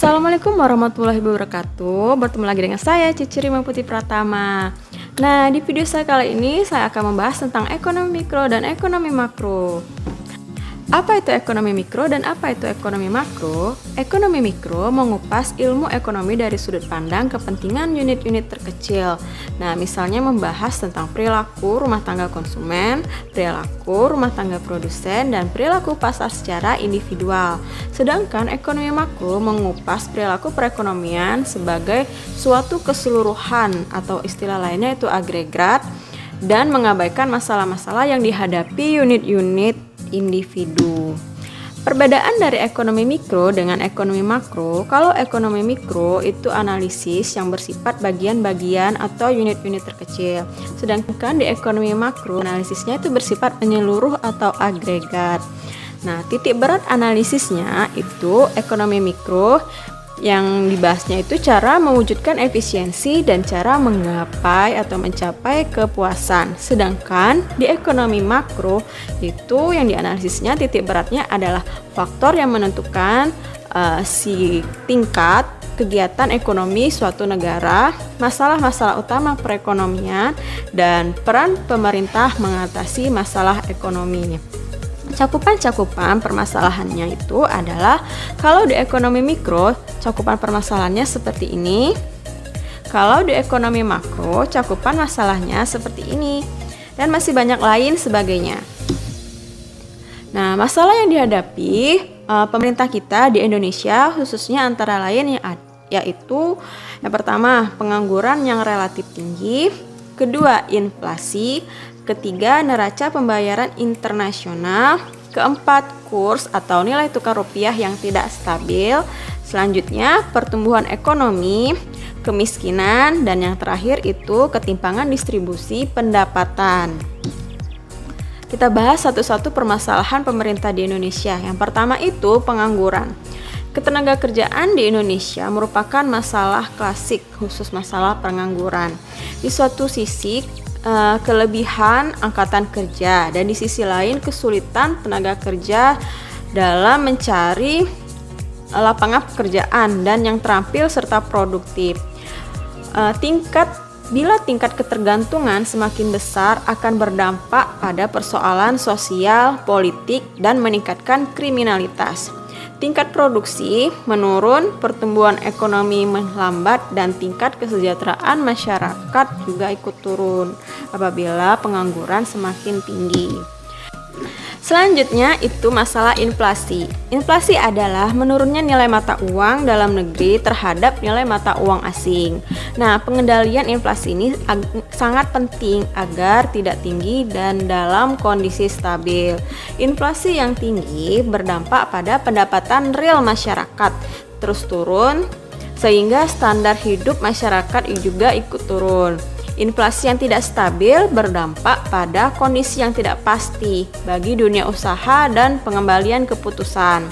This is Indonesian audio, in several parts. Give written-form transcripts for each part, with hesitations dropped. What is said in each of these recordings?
Assalamualaikum warahmatullahi wabarakatuh. Bertemu lagi dengan saya Cici Rima Putih Pratama. Nah, di video saya kali ini saya akan membahas tentang ekonomi mikro dan ekonomi makro. Apa itu ekonomi mikro dan apa itu ekonomi makro? Ekonomi mikro mengupas ilmu ekonomi dari sudut pandang kepentingan unit-unit terkecil. Nah, misalnya membahas tentang perilaku rumah tangga konsumen, perilaku rumah tangga produsen, dan perilaku pasar secara individual. Sedangkan ekonomi makro mengupas perilaku perekonomian sebagai suatu keseluruhan atau istilah lainnya itu agregat dan mengabaikan masalah-masalah yang dihadapi unit-unit individu. Perbedaan dari ekonomi mikro dengan ekonomi makro, kalau ekonomi mikro itu analisis yang bersifat bagian-bagian atau unit-unit terkecil. Sedangkan di ekonomi makro, analisisnya itu bersifat menyeluruh atau agregat. Nah, titik berat analisisnya itu ekonomi mikro yang dibahasnya itu cara mewujudkan efisiensi dan cara menggapai atau mencapai kepuasan. Sedangkan di ekonomi makro itu yang dianalisisnya titik beratnya adalah faktor yang menentukan si tingkat kegiatan ekonomi suatu negara, masalah-masalah utama perekonomian, dan peran pemerintah mengatasi masalah ekonominya. Cakupan-cakupan permasalahannya itu adalah kalau di ekonomi mikro, cakupan permasalahannya seperti ini. Kalau di ekonomi makro, cakupan masalahnya seperti ini. Dan masih banyak lain sebagainya. Nah, masalah yang dihadapi pemerintah kita di Indonesia khususnya antara lain yaitu yang pertama, pengangguran yang relatif tinggi, kedua, inflasi, ketiga, neraca pembayaran internasional, keempat, kurs atau nilai tukar rupiah yang tidak stabil, selanjutnya pertumbuhan ekonomi, kemiskinan, dan yang terakhir itu ketimpangan distribusi pendapatan. Kita bahas satu-satu permasalahan pemerintah di Indonesia. Yang pertama itu pengangguran. Ketenagakerjaan di Indonesia merupakan masalah klasik, khusus masalah pengangguran. Di suatu sisi kelebihan angkatan kerja dan di sisi lain kesulitan tenaga kerja dalam mencari lapangan pekerjaan dan yang terampil serta produktif. Bila tingkat ketergantungan semakin besar akan berdampak pada persoalan sosial, politik, dan meningkatkan kriminalitas. Tingkat produksi menurun, pertumbuhan ekonomi melambat, dan tingkat kesejahteraan masyarakat juga ikut turun apabila pengangguran semakin tinggi. Selanjutnya itu masalah inflasi. Inflasi adalah menurunnya nilai mata uang dalam negeri terhadap nilai mata uang asing. Nah, pengendalian inflasi ini sangat penting agar tidak tinggi dan dalam kondisi stabil. Inflasi yang tinggi berdampak pada pendapatan real masyarakat terus turun sehingga standar hidup masyarakat juga ikut turun. Inflasi yang tidak stabil berdampak pada kondisi yang tidak pasti bagi dunia usaha dan pengembalian keputusan.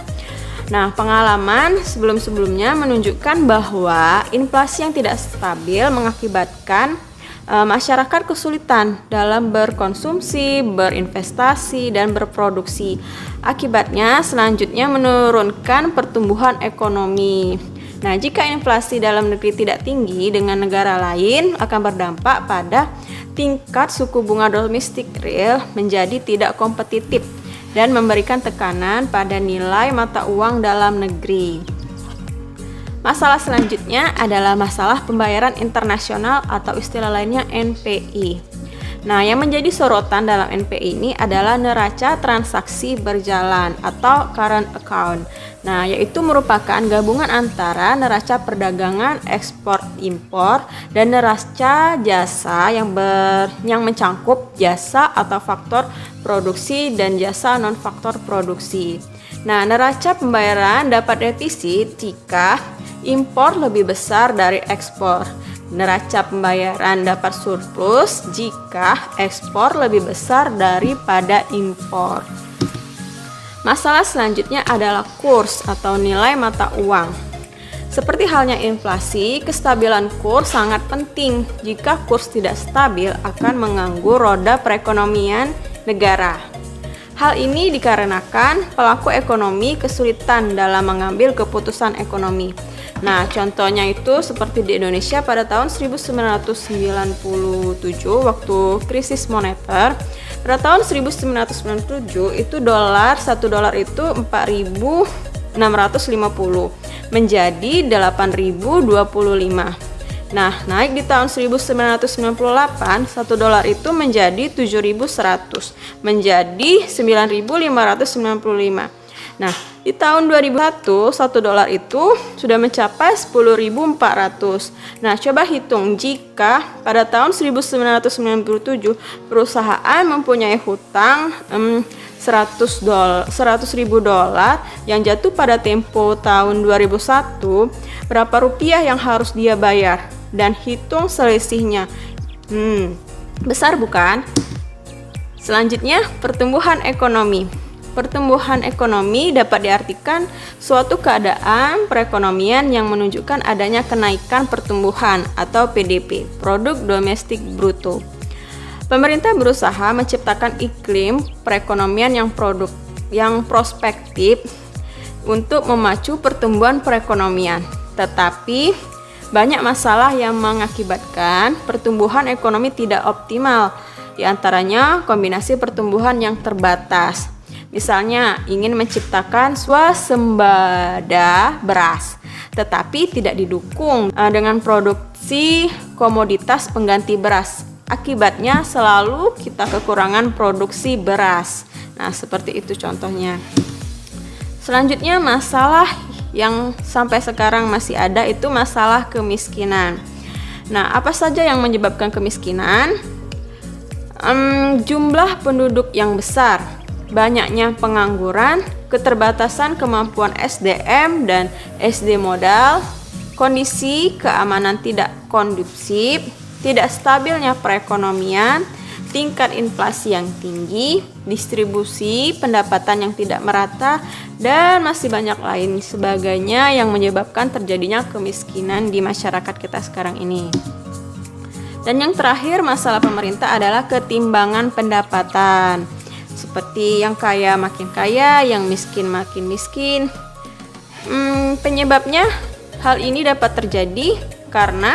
Nah, pengalaman sebelum-sebelumnya menunjukkan bahwa inflasi yang tidak stabil mengakibatkan masyarakat kesulitan dalam berkonsumsi, berinvestasi, dan berproduksi. Akibatnya selanjutnya menurunkan pertumbuhan ekonomi. Nah, jika inflasi dalam negeri tidak tinggi dengan negara lain akan berdampak pada tingkat suku bunga domestik real menjadi tidak kompetitif dan memberikan tekanan pada nilai mata uang dalam negeri. Masalah selanjutnya adalah masalah pembayaran internasional atau istilah lainnya NPI. Nah, yang menjadi sorotan dalam NPI ini adalah neraca transaksi berjalan atau current account. Nah, yaitu merupakan gabungan antara neraca perdagangan ekspor-impor dan neraca jasa yang mencangkup jasa atau faktor produksi dan jasa non-faktor produksi. Nah, neraca pembayaran dapat defisit jika impor lebih besar dari ekspor. Neraca pembayaran dapat surplus jika ekspor lebih besar daripada impor. Masalah selanjutnya adalah kurs atau nilai mata uang. Seperti halnya inflasi, kestabilan kurs sangat penting. Jika kurs tidak stabil akan mengganggu roda perekonomian negara. Hal ini dikarenakan pelaku ekonomi kesulitan dalam mengambil keputusan ekonomi. Nah, contohnya itu seperti di Indonesia pada tahun 1997 waktu krisis moneter. Pada tahun 1997 itu $1 itu 4.650 menjadi 8.025. Nah, naik di tahun 1998, $1 itu menjadi 7.100 menjadi 9.595. Nah, di tahun 2001, $1 itu sudah mencapai 10.400. Nah, coba hitung jika pada tahun 1997 perusahaan mempunyai hutang $100.000 yang jatuh pada tempo tahun 2001, berapa rupiah yang harus dia bayar? Dan hitung selisihnya. Besar bukan? Selanjutnya, pertumbuhan ekonomi. Pertumbuhan ekonomi dapat diartikan suatu keadaan perekonomian yang menunjukkan adanya kenaikan pertumbuhan atau PDB, produk domestik bruto. Pemerintah berusaha menciptakan iklim perekonomian yang prospektif untuk memacu pertumbuhan perekonomian. Tetapi banyak masalah yang mengakibatkan pertumbuhan ekonomi tidak optimal, di antaranya kombinasi pertumbuhan yang terbatas. Misalnya ingin menciptakan swasembada beras, tetapi tidak didukung dengan produksi komoditas pengganti beras. Akibatnya selalu kita kekurangan produksi beras. Nah, seperti itu contohnya. Selanjutnya, masalah yang sampai sekarang masih ada itu masalah kemiskinan. Nah, apa saja yang menyebabkan kemiskinan? Jumlah penduduk yang besar, banyaknya pengangguran, keterbatasan kemampuan SDM dan SD modal, kondisi keamanan tidak kondusif, tidak stabilnya perekonomian, tingkat inflasi yang tinggi, distribusi pendapatan yang tidak merata, dan masih banyak lain sebagainya yang menyebabkan terjadinya kemiskinan di masyarakat kita sekarang ini. Dan yang terakhir, masalah pemerintah adalah ketimbangan pendapatan. Seperti yang kaya makin kaya, yang miskin makin miskin. Penyebabnya hal ini dapat terjadi karena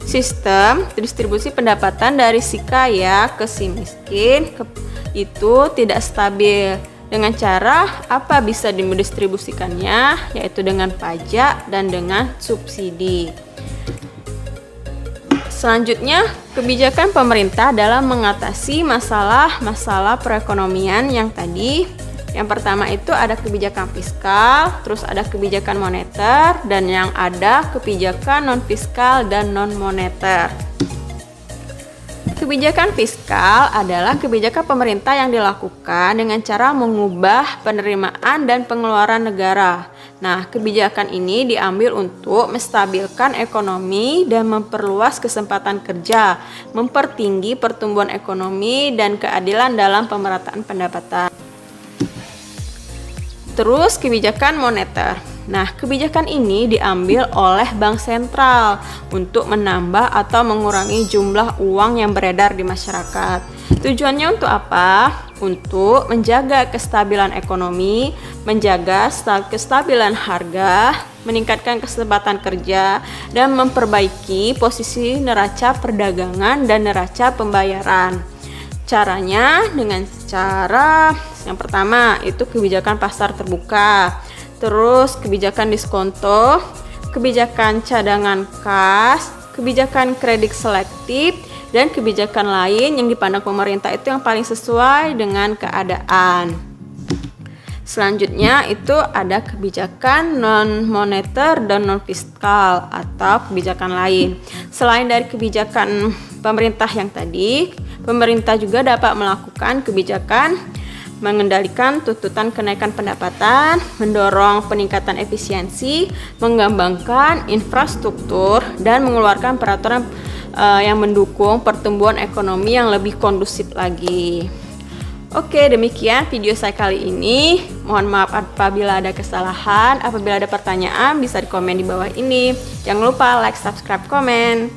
sistem distribusi pendapatan dari si kaya ke si miskin itu tidak stabil. Dengan cara apa bisa didistribusikannya, yaitu dengan pajak dan dengan subsidi. Selanjutnya, kebijakan pemerintah dalam mengatasi masalah-masalah perekonomian yang tadi. Yang pertama itu ada kebijakan fiskal, terus ada kebijakan moneter, dan yang ada kebijakan non-fiskal dan non-moneter. Kebijakan fiskal adalah kebijakan pemerintah yang dilakukan dengan cara mengubah penerimaan dan pengeluaran negara. Nah, kebijakan ini diambil untuk menstabilkan ekonomi dan memperluas kesempatan kerja, mempertinggi pertumbuhan ekonomi dan keadilan dalam pemerataan pendapatan. Terus kebijakan moneter. Nah, kebijakan ini diambil oleh Bank Sentral untuk menambah atau mengurangi jumlah uang yang beredar di masyarakat. Tujuannya untuk apa? Untuk menjaga kestabilan ekonomi, menjaga kestabilan harga, meningkatkan kesempatan kerja, dan memperbaiki posisi neraca perdagangan dan neraca pembayaran. Caranya dengan cara yang pertama itu kebijakan pasar terbuka, terus kebijakan diskonto, kebijakan cadangan kas, kebijakan kredit selektif, dan kebijakan lain yang dipandang pemerintah itu yang paling sesuai dengan keadaan. Selanjutnya itu ada kebijakan non-moneter dan non-fiskal atau kebijakan lain. Selain dari kebijakan pemerintah yang tadi, pemerintah juga dapat melakukan kebijakan mengendalikan tuntutan kenaikan pendapatan, mendorong peningkatan efisiensi, mengembangkan infrastruktur, dan mengeluarkan peraturan yang mendukung pertumbuhan ekonomi yang lebih kondusif lagi. Oke, demikian video saya kali ini. Mohon maaf apabila ada kesalahan. Apabila ada pertanyaan bisa di komen di bawah ini. Jangan lupa like, subscribe, komen.